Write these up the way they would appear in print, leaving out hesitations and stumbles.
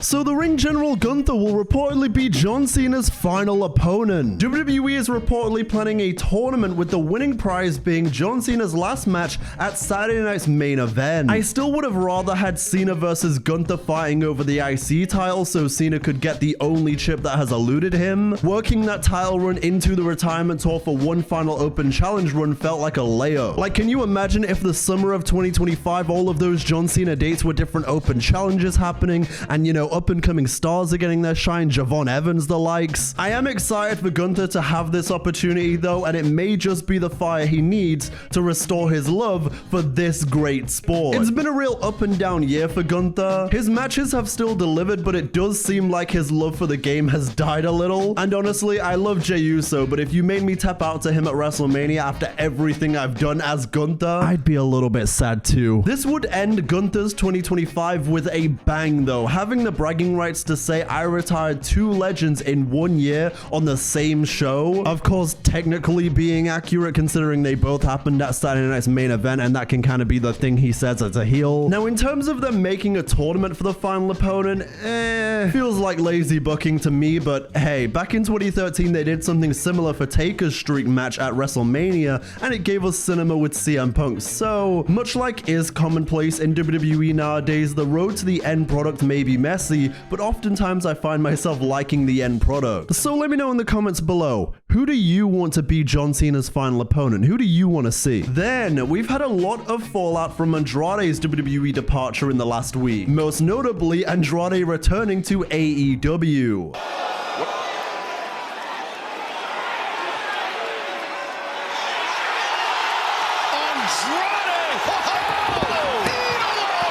So the ring general Gunther will reportedly be John Cena's final opponent. WWE is reportedly planning a tournament with the winning prize being John Cena's last match at Saturday night's main event. I still would have rather had Cena versus Gunther fighting over the IC title so Cena could get the only chip that has eluded him. Working that title run into the retirement tour for one final open challenge run felt like a layup. Like, can you imagine if the summer of 2025 all of those John Cena dates were different open challenges happening and, you know, up-and-coming stars are getting their shine, Javon Evans the likes. I am excited for Gunther to have this opportunity though, and it may just be the fire he needs to restore his love for this great sport. It's been a real up and down year for Gunther. His matches have still delivered, but it does seem like his love for the game has died a little. And honestly, I love Jey Uso, but if you made me tap out to him at WrestleMania after everything I've done as Gunther, I'd be a little bit sad too. This would end Gunther's 2025 with a bang though, having the bragging rights to say I retired 2 legends in 1 year on the same show. Of course, technically being accurate considering they both happened at Saturday night's main event, and that can kind of be the thing he says as a heel. Now, in terms of them making a tournament for the final opponent, feels like lazy booking to me, but hey, back in 2013 they did something similar for Taker's streak match at WrestleMania, and it gave us cinema with CM Punk. So, much like is commonplace in WWE nowadays, the road to the end product may be messy, but oftentimes I find myself liking the end product. So let me know in the comments below, who do you want to be John Cena's final opponent? Who do you want to see? Then, we've had a lot of fallout from Andrade's WWE departure in the last week. Most notably, Andrade returning to AEW.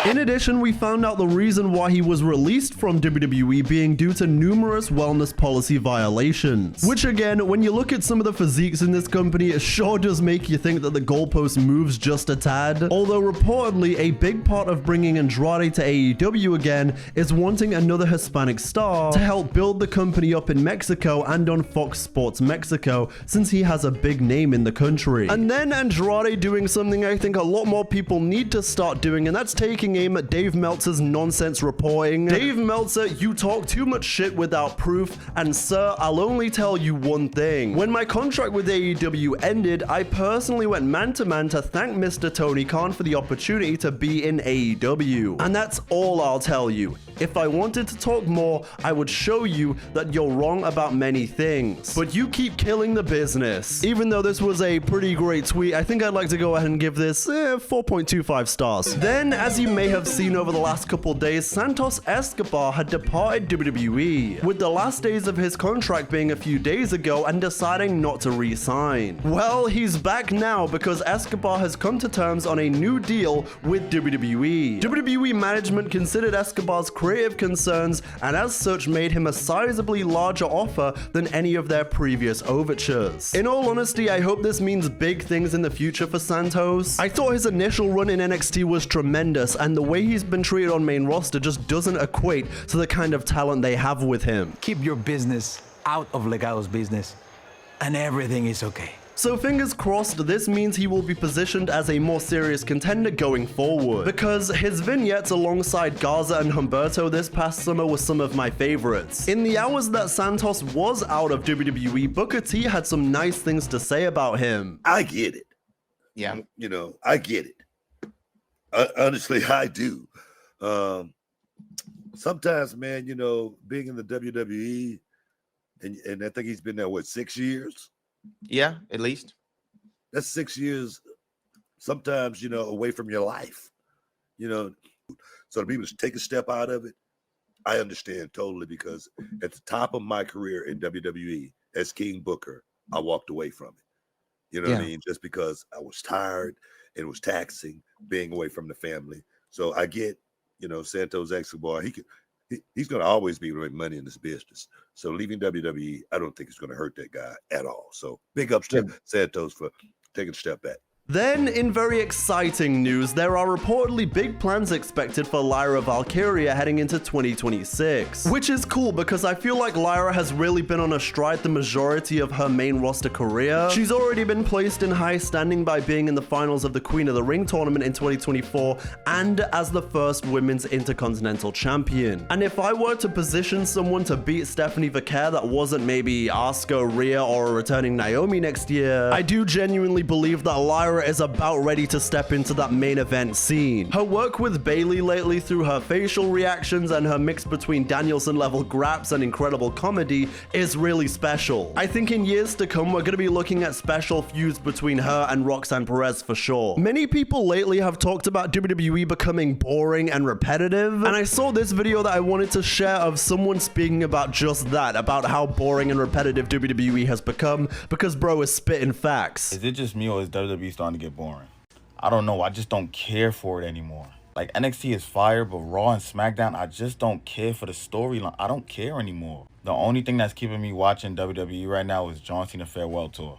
In addition, we found out the reason why he was released from WWE being due to numerous wellness policy violations. Which again, when you look at some of the physiques in this company, it sure does make you think that the goalpost moves just a tad. Although reportedly, a big part of bringing Andrade to AEW again is wanting another Hispanic star to help build the company up in Mexico and on Fox Sports Mexico, since he has a big name in the country. And then Andrade doing something I think a lot more people need to start doing, and that's taking aim at Dave Meltzer's nonsense reporting. Dave Meltzer, you talk too much shit without proof, and sir, I'll only tell you one thing. When my contract with AEW ended, I personally went man-to-man to thank Mr. Tony Khan for the opportunity to be in AEW. And that's all I'll tell you. If I wanted to talk more, I would show you that you're wrong about many things. But you keep killing the business. Even though this was a pretty great tweet, I think I'd like to go ahead and give this 4.25 stars. Then, as you may have seen over the last couple days, Santos Escobar had departed WWE, with the last days of his contract being a few days ago and deciding not to re-sign. Well, he's back now because Escobar has come to terms on a new deal with WWE. WWE management considered Escobar's creative concerns and as such made him a sizably larger offer than any of their previous overtures. In all honesty, I hope this means big things in the future for Santos. I thought his initial run in NXT was tremendous, and the way he's been treated on main roster just doesn't equate to the kind of talent they have with him. Keep your business out of Legado's business, and everything is okay. So fingers crossed, this means he will be positioned as a more serious contender going forward, because his vignettes alongside Garza and Humberto this past summer were some of my favorites. In the hours that Santos was out of WWE, Booker T had some nice things to say about him. I get it. Yeah. You know, I get it. Honestly, I do. Sometimes, man, you know, being in the WWE, and I think he's been there, what, 6 years? Yeah, at least. That's 6 years, sometimes, you know, away from your life, you know. So to be able to take a step out of it, I understand totally, because at the top of my career in WWE as King Booker, I walked away from it. You know what I mean? Just because I was tired and it was taxing being away from the family. So I get, you know, Santos Escobar, he's going to always be making money in this business. So leaving WWE, I don't think it's going to hurt that guy at all. So big ups to Santos for taking a step back. Then, in very exciting news, there are reportedly big plans expected for Lyra Valkyria heading into 2026. Which is cool because I feel like Lyra has really been on a stride the majority of her main roster career. She's already been placed in high standing by being in the finals of the Queen of the Ring tournament in 2024 and as the first women's Intercontinental Champion. And if I were to position someone to beat Stephanie Vaquer that wasn't maybe Asuka, Rhea, or a returning Naomi next year, I do genuinely believe that Lyra is about ready to step into that main event scene. Her work with Bayley lately through her facial reactions and her mix between Danielson level graps and incredible comedy is really special. I think in years to come we're going to be looking at special feuds between her and Roxanne Perez for sure. Many people lately have talked about WWE becoming boring and repetitive, and I saw this video that I wanted to share of someone speaking about just that, about how boring and repetitive WWE has become, because bro is spitting facts. Is it just me or is WWE starting to get boring? I don't know. I just don't care for it anymore. Like, NXT is fire, but Raw and SmackDown, I just don't care for the storyline. I don't care anymore. The only thing that's keeping me watching WWE right now is John Cena Farewell Tour.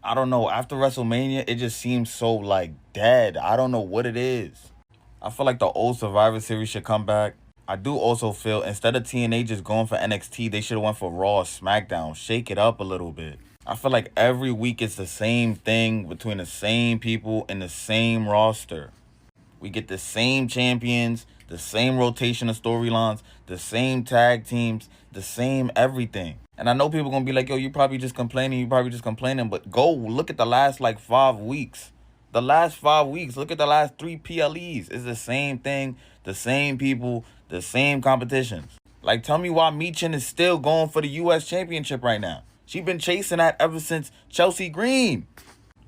I don't know. After WrestleMania, it just seems so, like, dead. I don't know what it is. I feel like the old Survivor Series should come back. I do also feel instead of TNA just going for NXT, they should have went for Raw or SmackDown. Shake it up a little bit. I feel like every week it's the same thing between the same people in the same roster. We get the same champions, the same rotation of storylines, the same tag teams, the same everything. And I know people going to be like, yo, you probably just complaining, but go look at the last like 5 weeks. The last 5 weeks, look at the last 3 PLEs. It's the same thing, the same people, the same competitions. Like, tell me why Michin is still going for the U.S. Championship right now. She's been chasing that ever since Chelsea Green.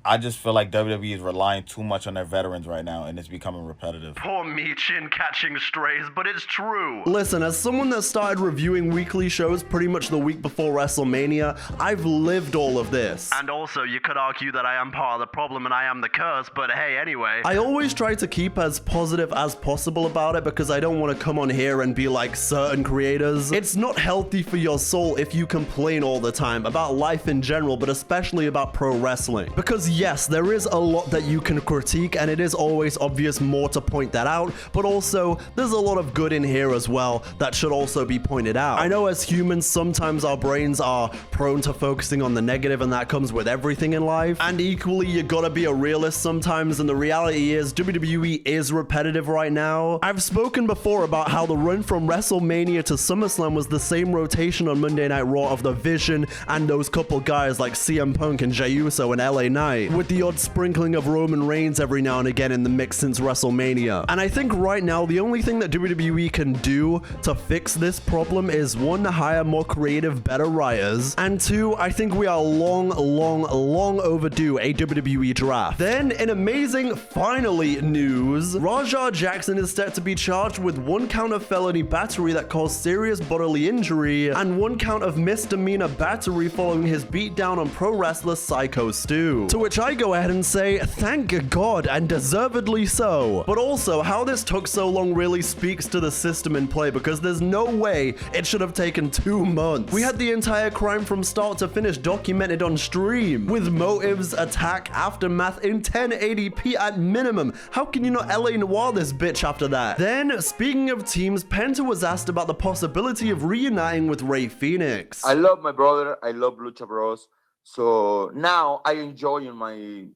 I just feel like WWE is relying too much on their veterans right now, and it's becoming repetitive. Poor Michin catching strays, but it's true. Listen, as someone that started reviewing weekly shows pretty much the week before WrestleMania, I've lived all of this. And also, you could argue that I am part of the problem and I am the curse, but hey, anyway. I always try to keep as positive as possible about it because I don't want to come on here and be like certain creators. It's not healthy for your soul if you complain all the time about life in general, but especially about pro wrestling. Because yes, there is a lot that you can critique, and it is always obvious more to point that out, but also there's a lot of good in here as well that should also be pointed out. I know as humans, sometimes our brains are prone to focusing on the negative, and that comes with everything in life. And equally, you gotta be a realist sometimes, and the reality is WWE is repetitive right now. I've spoken before about how the run from WrestleMania to SummerSlam was the same rotation on Monday Night Raw of The Vision and those couple guys like CM Punk and Jey Uso and LA Knight, with the odd sprinkling of Roman Reigns every now and again in the mix since WrestleMania. And I think right now the only thing that WWE can do to fix this problem is 1, hire more creative, better writers, and 2, I think we are long overdue a WWE draft. Then, in amazing finally news, Rajah Jackson is set to be charged with 1 count of felony battery that caused serious bodily injury and 1 count of misdemeanor battery following his beatdown on pro wrestler Psycho Stu. To which I go ahead and say, thank God, and deservedly so. But also, how this took so long really speaks to the system in play, because there's no way it should have taken 2 months. We had the entire crime from start to finish documented on stream, with motives, attack, aftermath in 1080p at minimum. How can you not LA Noir this bitch after that? Then, speaking of teams, Penta was asked about the possibility of reuniting with Rey Fenix. I love my brother. I love Lucha Bros. So now I enjoy in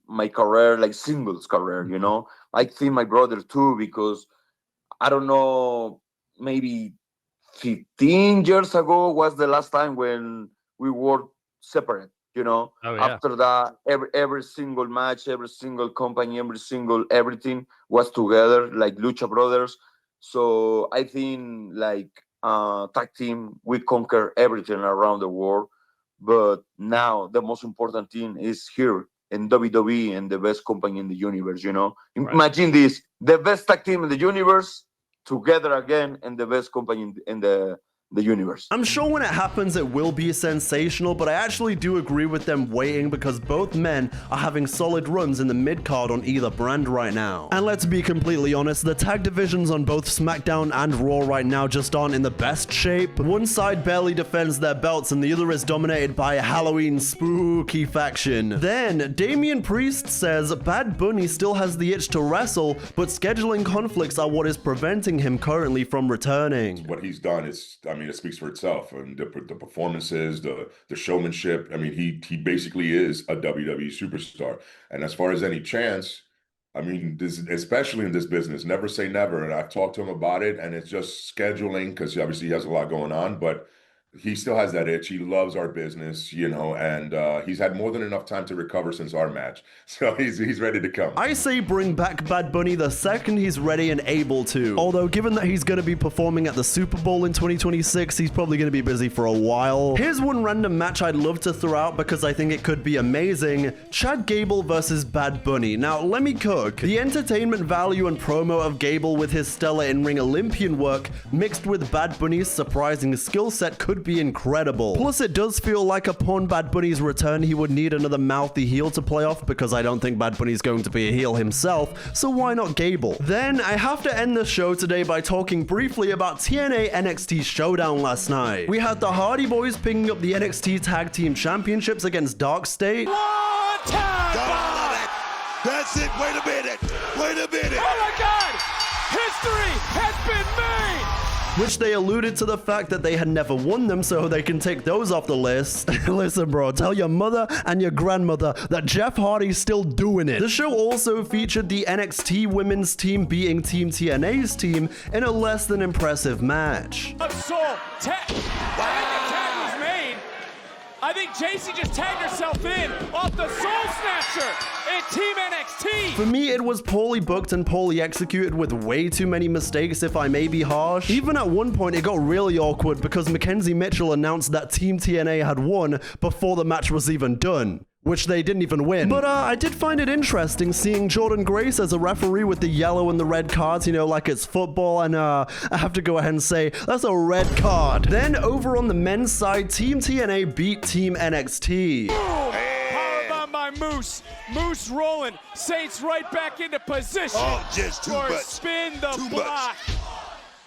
my career, like singles career, you know. I think my brother too, because I don't know, maybe 15 years ago was the last time when we were separate, you know. Oh, yeah. After that, every single match, every single company, everything was together, like Lucha Brothers. So I think like tag team, we conquer everything around the world. But now the most important thing is here in WWE and the best company in the universe, you know. Right. Imagine this, the best tag team in the universe together again and the best company in the the universe. I'm sure when it happens it will be sensational, but I actually do agree with them waiting because both men are having solid runs in the mid-card on either brand right now. And let's be completely honest, the tag divisions on both SmackDown and Raw right now just aren't in the best shape. One side barely defends their belts and the other is dominated by a Halloween spooky faction. Then, Damian Priest says Bad Bunny still has the itch to wrestle, but scheduling conflicts are what is preventing him currently from returning. What he's done is, I mean, it speaks for itself. And the performances, the showmanship. I mean, he basically is a WWE superstar. And as far as any chance, I mean, especially in this business, never say never. And I've talked to him about it, and it's just scheduling because obviously he has a lot going on, but he still has that itch. He loves our business, you know, and he's had more than enough time to recover since our match. So he's ready to come. I say bring back Bad Bunny the second he's ready and able to. Although given that he's going to be performing at the Super Bowl in 2026, he's probably going to be busy for a while. Here's one random match I'd love to throw out because I think it could be amazing. Chad Gable versus Bad Bunny. Now, let me cook. The entertainment value and promo of Gable with his stellar in-ring Olympian work mixed with Bad Bunny's surprising skill set could be incredible. Plus, it does feel like upon Bad Bunny's return, he would need another mouthy heel to play off because I don't think Bad Bunny's going to be a heel himself, so why not Gable? Then, I have to end the show today by talking briefly about TNA NXT Showdown last night. We had the Hardy Boys picking up the NXT Tag Team Championships against Dark State. That's it. Wait a minute. Wait a minute. Oh my God! History has been made! Which they alluded to the fact that they had never won them, so they can take those off the list. Listen, bro, tell your mother and your grandmother that Jeff Hardy's still doing it. The show also featured the NXT women's team beating Team TNA's team in a less than impressive match. Soul tag. I think the tag was made. I think JC just tagged herself in off the Soul Snatcher in Team NXT. For me, it was poorly booked and poorly executed with way too many mistakes, if I may be harsh. Even at one point, it got really awkward because Mackenzie Mitchell announced that Team TNA had won before the match was even done, which they didn't even win. But I did find it interesting seeing Jordan Grace as a referee with the yellow and the red cards, you know, like it's football, and I have to go ahead and say, that's a red card. Then over on the men's side, Team TNA beat Team NXT. Powered by my Moose. Moose rolling. Saints right back into position. Oh, just too for much. Spin the Too block.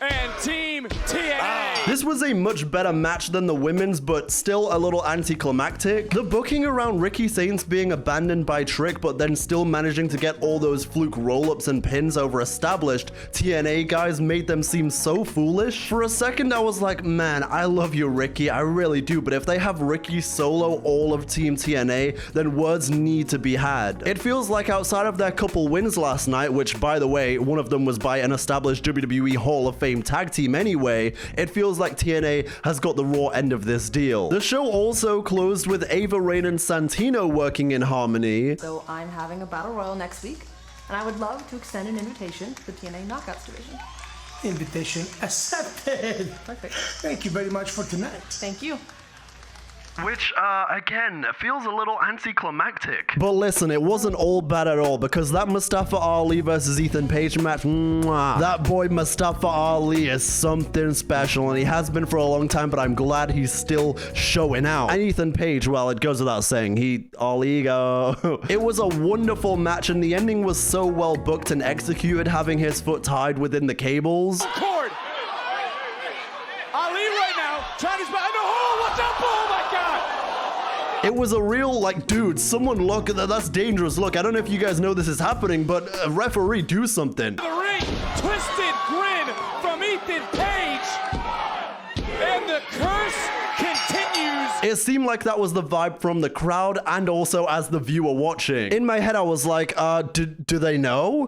And Team TNA. This was a much better match than the women's, but still a little anticlimactic. The booking around Ricky Saints being abandoned by Trick, but then still managing to get all those fluke roll-ups and pins over established TNA guys made them seem so foolish. For a second, I was like, man, I love you, Ricky, I really do, but if they have Ricky solo all of Team TNA, then words need to be had. It feels like outside of their couple wins last night, which, by the way, one of them was by an established WWE Hall of Fame tag team anyway, it feels like TNA has got the raw end of this deal. The show also closed with Ava Raine and Santino working in harmony. So I'm having a battle royal next week, and I would love to extend an invitation to the TNA Knockouts division. Invitation accepted. Perfect. Thank you very much for tonight. Thank you. Which, again, feels a little anticlimactic. But listen, it wasn't all bad at all, because that Mustafa Ali versus Ethan Page match, that boy Mustafa Ali is something special, and he has been for a long time, but I'm glad he's still showing out. And Ethan Page, well, it goes without saying, he all ego. It was a wonderful match, and the ending was so well booked and executed, having his foot tied within the cables. Cord. Ali right now, trying his best. Oh, what's up? Oh my God. It was a real, like, dude, someone look, that's dangerous. Look, I don't know if you guys know this is happening, but referee, do something. The ring, twisted grin from Ethan Page, and the curse continues. It seemed like that was the vibe from the crowd and also as the viewer watching. In my head, I was like, do they know?